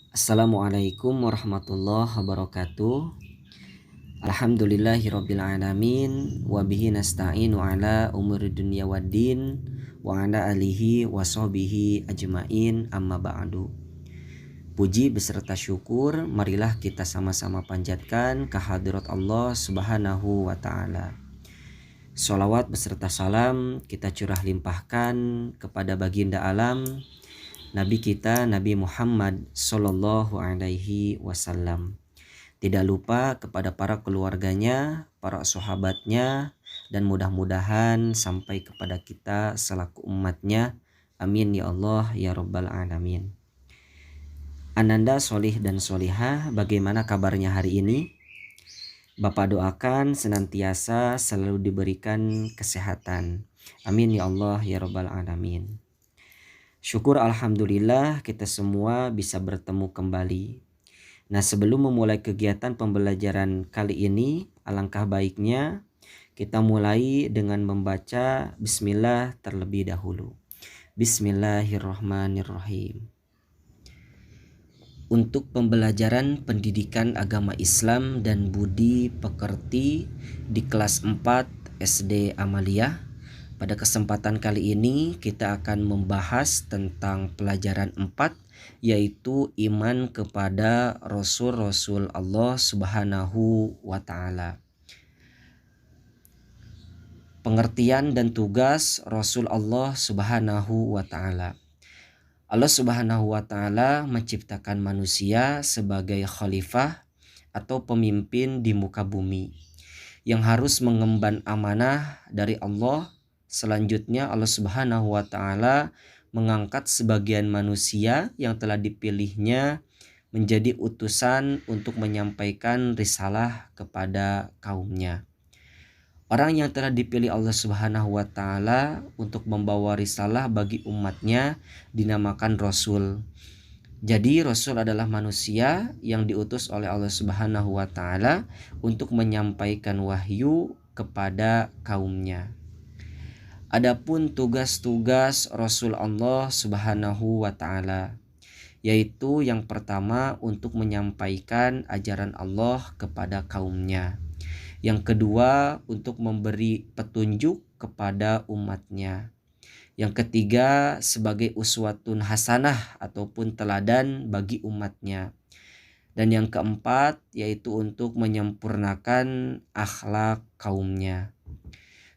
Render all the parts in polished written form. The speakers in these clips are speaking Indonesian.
Assalamualaikum warahmatullahi wabarakatuh. Alhamdulillahirabbil alamin wa bihi nasta'inu ala umuri dunya waddin wa ala alihi wa sahbihi ajmain amma ba'du. Puji beserta syukur marilah kita sama-sama panjatkan kehadirat Allah Subhanahu wa taala. Sholawat beserta salam kita curah limpahkan kepada baginda alam Nabi kita Nabi Muhammad Sallallahu Alaihi Wasallam. Tidak lupa kepada para keluarganya, para sahabatnya, dan mudah-mudahan sampai kepada kita selaku umatnya. Amin ya Allah ya Rabbal Alamin. Ananda solih dan solihah, bagaimana kabarnya hari ini? Bapak doakan senantiasa selalu diberikan kesehatan. Amin ya Allah ya Rabbal Alamin. Syukur alhamdulillah kita semua bisa bertemu kembali. Nah, sebelum memulai kegiatan pembelajaran kali ini, alangkah baiknya kita mulai dengan membaca bismillah terlebih dahulu. Bismillahirrahmanirrahim. Untuk pembelajaran pendidikan agama Islam dan budi pekerti di kelas 4 SD Amaliyah, pada kesempatan kali ini kita akan membahas tentang pelajaran 4, yaitu iman kepada Rasul-Rasul Allah Subhanahu wa Ta'ala. Pengertian dan tugas Rasul Allah Subhanahu wa Ta'ala. Allah Subhanahu wa Ta'ala menciptakan manusia sebagai khalifah atau pemimpin di muka bumi yang harus mengemban amanah dari Allah. Selanjutnya Allah Subhanahu wa Ta'ala mengangkat sebagian manusia yang telah dipilihnya menjadi utusan untuk menyampaikan risalah kepada kaumnya. Orang yang telah dipilih Allah Subhanahu wa Ta'ala untuk membawa risalah bagi umatnya dinamakan Rasul. Jadi Rasul adalah manusia yang diutus oleh Allah Subhanahu wa Ta'ala untuk menyampaikan wahyu kepada kaumnya. Adapun tugas-tugas Rasul Allah Subhanahu wa Ta'ala, yaitu yang pertama untuk menyampaikan ajaran Allah kepada kaumnya. Yang kedua untuk memberi petunjuk kepada umatnya. Yang ketiga sebagai uswatun hasanah ataupun teladan bagi umatnya. Dan yang keempat yaitu untuk menyempurnakan akhlak kaumnya.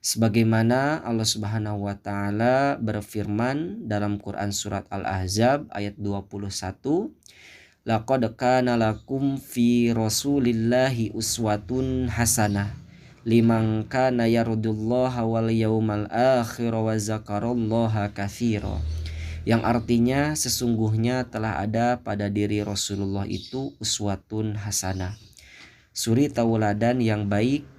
Sebagaimana Allah Subhanahu wa Ta'ala berfirman dalam Quran surat Al-Ahzab ayat 21, laqad kana lakum fi rasulillahi uswatun hasanah liman kana yarjullaha wal yaumal akhir wa zakarallaha katsira. Yang artinya sesungguhnya telah ada pada diri Rasulullah itu uswatun hasanah, suri tauladan yang baik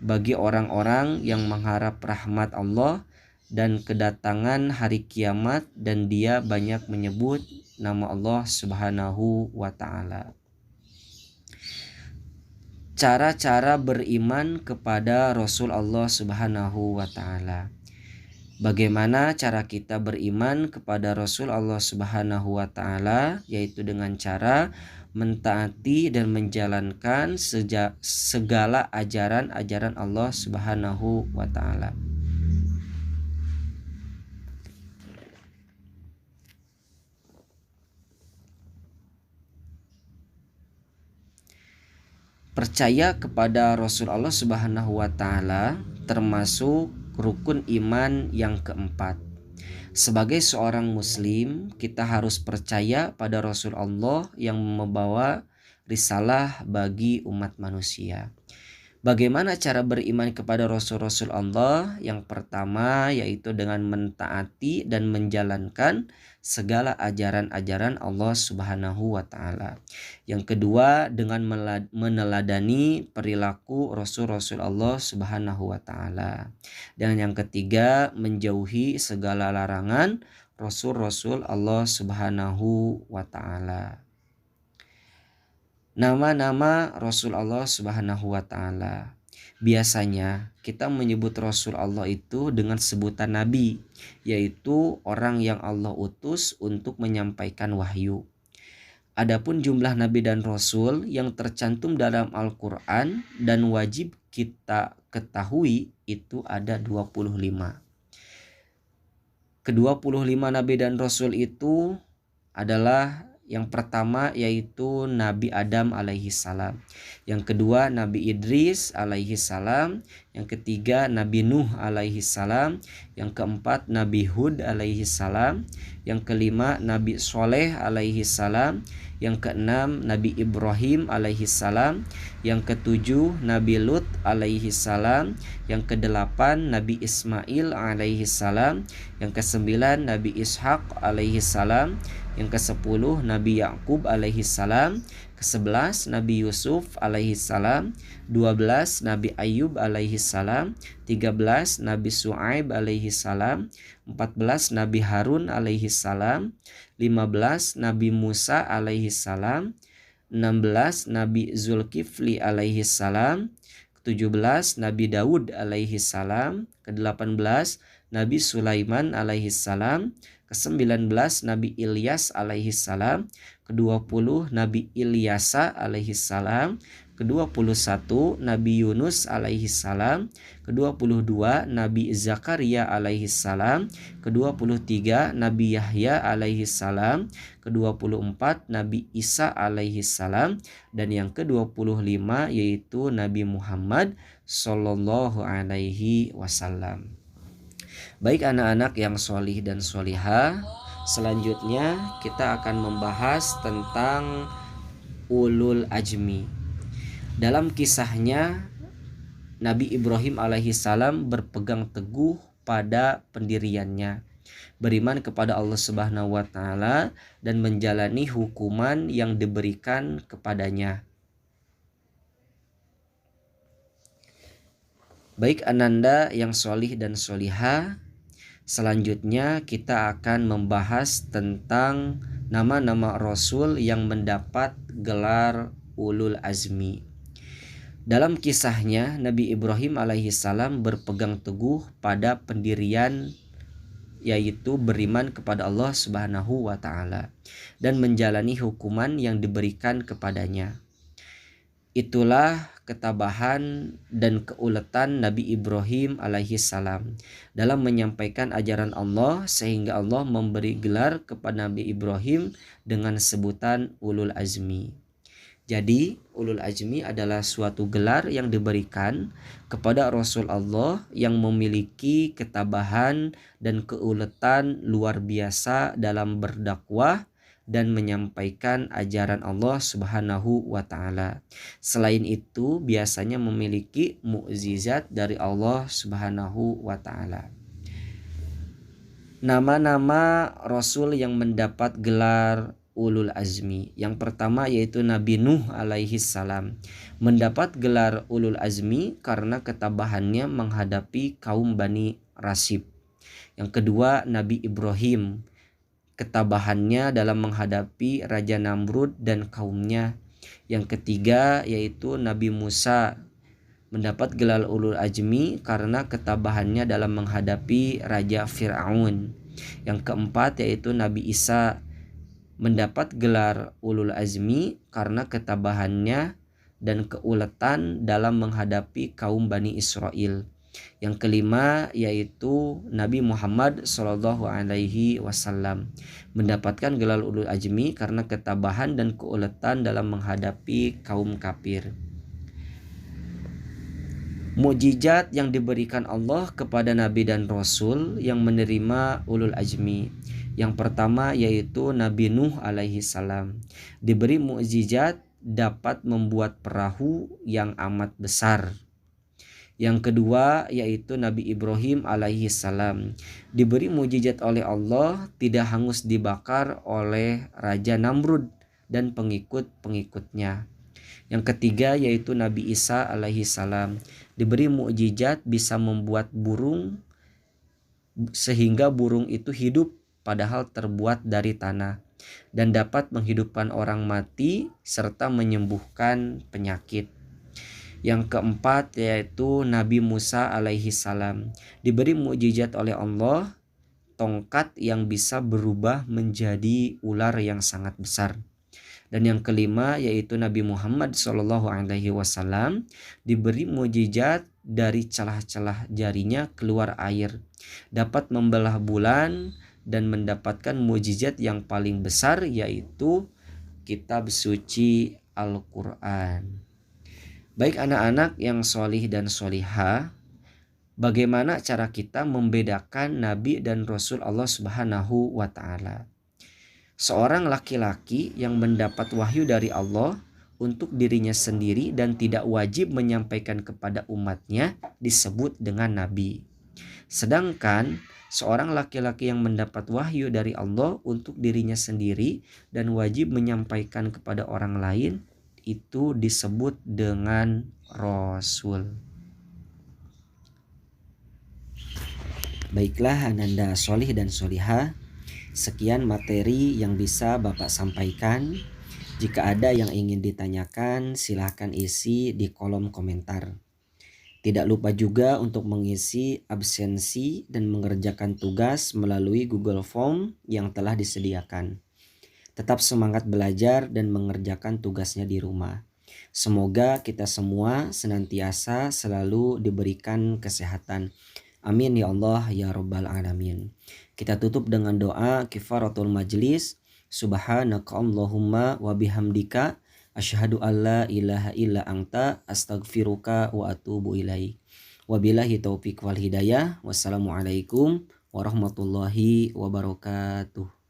bagi orang-orang yang mengharap rahmat Allah dan kedatangan hari kiamat, dan dia banyak menyebut nama Allah Subhanahu wa Ta'ala. Cara-cara beriman kepada Rasul Allah Subhanahu wa Ta'ala. Bagaimana cara kita beriman kepada Rasul Allah Subhanahu wa Ta'ala? Yaitu dengan cara mentaati dan menjalankan segala ajaran-ajaran Allah Subhanahu wa Ta'ala. Percaya kepada Rasul Allah Subhanahu wa Ta'ala termasuk rukun iman yang keempat. Sebagai seorang muslim, kita harus percaya pada Rasul Allah yang membawa risalah bagi umat manusia. Bagaimana cara beriman kepada Rasul-Rasul Allah? Yang pertama yaitu dengan mentaati dan menjalankan segala ajaran-ajaran Allah Subhanahu wa Ta'ala. Yang kedua dengan meneladani perilaku Rasul-Rasul Allah Subhanahu wa Ta'ala. Dan yang ketiga menjauhi segala larangan Rasul-Rasul Allah Subhanahu wa Ta'ala. Nama-nama Rasul Allah Subhanahu wa Ta'ala. Biasanya kita menyebut Rasul Allah itu dengan sebutan Nabi, yaitu orang yang Allah utus untuk menyampaikan wahyu. Adapun jumlah nabi dan rasul yang tercantum dalam Al-Qur'an dan wajib kita ketahui itu ada 25. Ke-25 nabi dan rasul itu adalah yang pertama yaitu Nabi Adam alaihi salam. Yang kedua Nabi Idris alaihi salam. Yang ketiga Nabi Nuh alaihi salam. Yang keempat Nabi Hud alaihi salam. Yang kelima Nabi Soleh alaihi salam. Yang keenam Nabi Ibrahim alaihi salam. Yang ketujuh Nabi Lut alaihi salam. Yang kedelapan Nabi Ismail alaihi salam. Yang kesembilan Nabi Ishak alaihi salam. Yang ke-10 Nabi Yakub alaihi salam. Ke-11 Nabi Yusuf alaihi salam. 12 Nabi Ayub alaihi salam. 13 Nabi Su'aib alaihi salam. 14 Nabi Harun alaihi salam. 15 Nabi Musa alaihi salam. 16 Nabi Zulkifli alaihi salam. 17 Nabi Daud alaihi salam. Ke-18 Nabi Sulaiman alaihi salam. Ke-19 Nabi Ilyas alaihi salam. Ke-20 Nabi Ilyasa alaihi salam. Ke-21 Nabi Yunus alaihi salam. Ke-22 Nabi Zakaria alaihi salam. Ke-23 Nabi Yahya alaihi salam. Ke-24 Nabi Isa alaihi salam. Dan yang ke-25 yaitu Nabi Muhammad sallallahu alaihi wasallam. Baik anak-anak yang sholih dan sholihah, selanjutnya kita akan membahas tentang ulul azmi. Dalam kisahnya Nabi Ibrahim alaihi salam berpegang teguh pada pendiriannya, beriman kepada Allah Subhanahu wa taala dan menjalani hukuman yang diberikan kepadanya. Baik ananda yang sholih dan sholihah, selanjutnya kita akan membahas tentang nama-nama Rasul yang mendapat gelar ulul azmi. Dalam kisahnya Nabi Ibrahim alaihi salam berpegang teguh pada pendirian, yaitu beriman kepada Allah Subhanahu wa taala dan menjalani hukuman yang diberikan kepadanya. Itulah ketabahan dan keuletan Nabi Ibrahim alaihi salam dalam menyampaikan ajaran Allah, sehingga Allah memberi gelar kepada Nabi Ibrahim dengan sebutan ulul azmi. Jadi ulul azmi adalah suatu gelar yang diberikan kepada Rasul Allah yang memiliki ketabahan dan keuletan luar biasa dalam berdakwah dan menyampaikan ajaran Allah Subhanahu wa taala. Selain itu, biasanya memiliki mukjizat dari Allah Subhanahu wa taala. Nama-nama Rasul yang mendapat gelar ulul azmi. Yang pertama yaitu Nabi Nuh alaihi salam. Mendapat gelar ulul azmi karena ketabahannya menghadapi kaum Bani Rasib. Yang kedua Nabi Ibrahim, ketabahannya dalam menghadapi Raja Namrud dan kaumnya. Yang ketiga yaitu Nabi Musa, mendapat gelar ulul azmi karena ketabahannya dalam menghadapi Raja Fir'aun. Yang keempat yaitu Nabi Isa, mendapat gelar ulul azmi karena ketabahannya dan keuletan dalam menghadapi kaum Bani Israel. Yang kelima yaitu Nabi Muhammad sallallahu alaihi wasallam, mendapatkan gelar ulul azmi karena ketabahan dan keuletan dalam menghadapi kaum kafir. Mukjizat yang diberikan Allah kepada nabi dan rasul yang menerima ulul azmi. Yang pertama yaitu Nabi Nuh alaihi salam, diberi mukjizat dapat membuat perahu yang amat besar. Yang kedua yaitu Nabi Ibrahim alaihi salam, diberi mukjizat oleh Allah tidak hangus dibakar oleh Raja Namrud dan pengikut-pengikutnya. Yang ketiga yaitu Nabi Isa alaihi salam, diberi mukjizat bisa membuat burung sehingga burung itu hidup padahal terbuat dari tanah dan dapat menghidupkan orang mati serta menyembuhkan penyakit. Yang keempat yaitu Nabi Musa alaihi salam, diberi mukjizat oleh Allah tongkat yang bisa berubah menjadi ular yang sangat besar Dan yang kelima yaitu Nabi Muhammad SAW diberi mukjizat dari celah-celah jarinya keluar air, dapat membelah bulan dan mendapatkan mukjizat yang paling besar yaitu kitab suci Al-Quran. Baik anak-anak yang solih dan solihah, bagaimana cara kita membedakan Nabi dan Rasul Allah Subhanahu wa Ta'ala? Seorang laki-laki yang mendapat wahyu dari Allah untuk dirinya sendiri dan tidak wajib menyampaikan kepada umatnya disebut dengan Nabi. Sedangkan seorang laki-laki yang mendapat wahyu dari Allah untuk dirinya sendiri dan wajib menyampaikan kepada orang lain itu disebut dengan Rasul. Baiklah ananda solih dan solihah, sekian materi yang bisa Bapak sampaikan. Jika ada yang ingin ditanyakan, silahkan isi di kolom komentar. Tidak lupa juga untuk mengisi absensi dan mengerjakan tugas melalui Google Form yang telah disediakan. Tetap semangat belajar dan mengerjakan tugasnya di rumah. Semoga kita semua senantiasa selalu diberikan kesehatan. Amin ya Allah ya Rabbal Alamin. Kita tutup dengan doa kifaratul majlis. Subhanaka Allahumma wa bihamdika asyhadu alla ilaha illa anta astaghfiruka wa atubu ilaik. Wabillahi taufiq wal hidayah. Wassalamualaikum warahmatullahi wabarakatuh.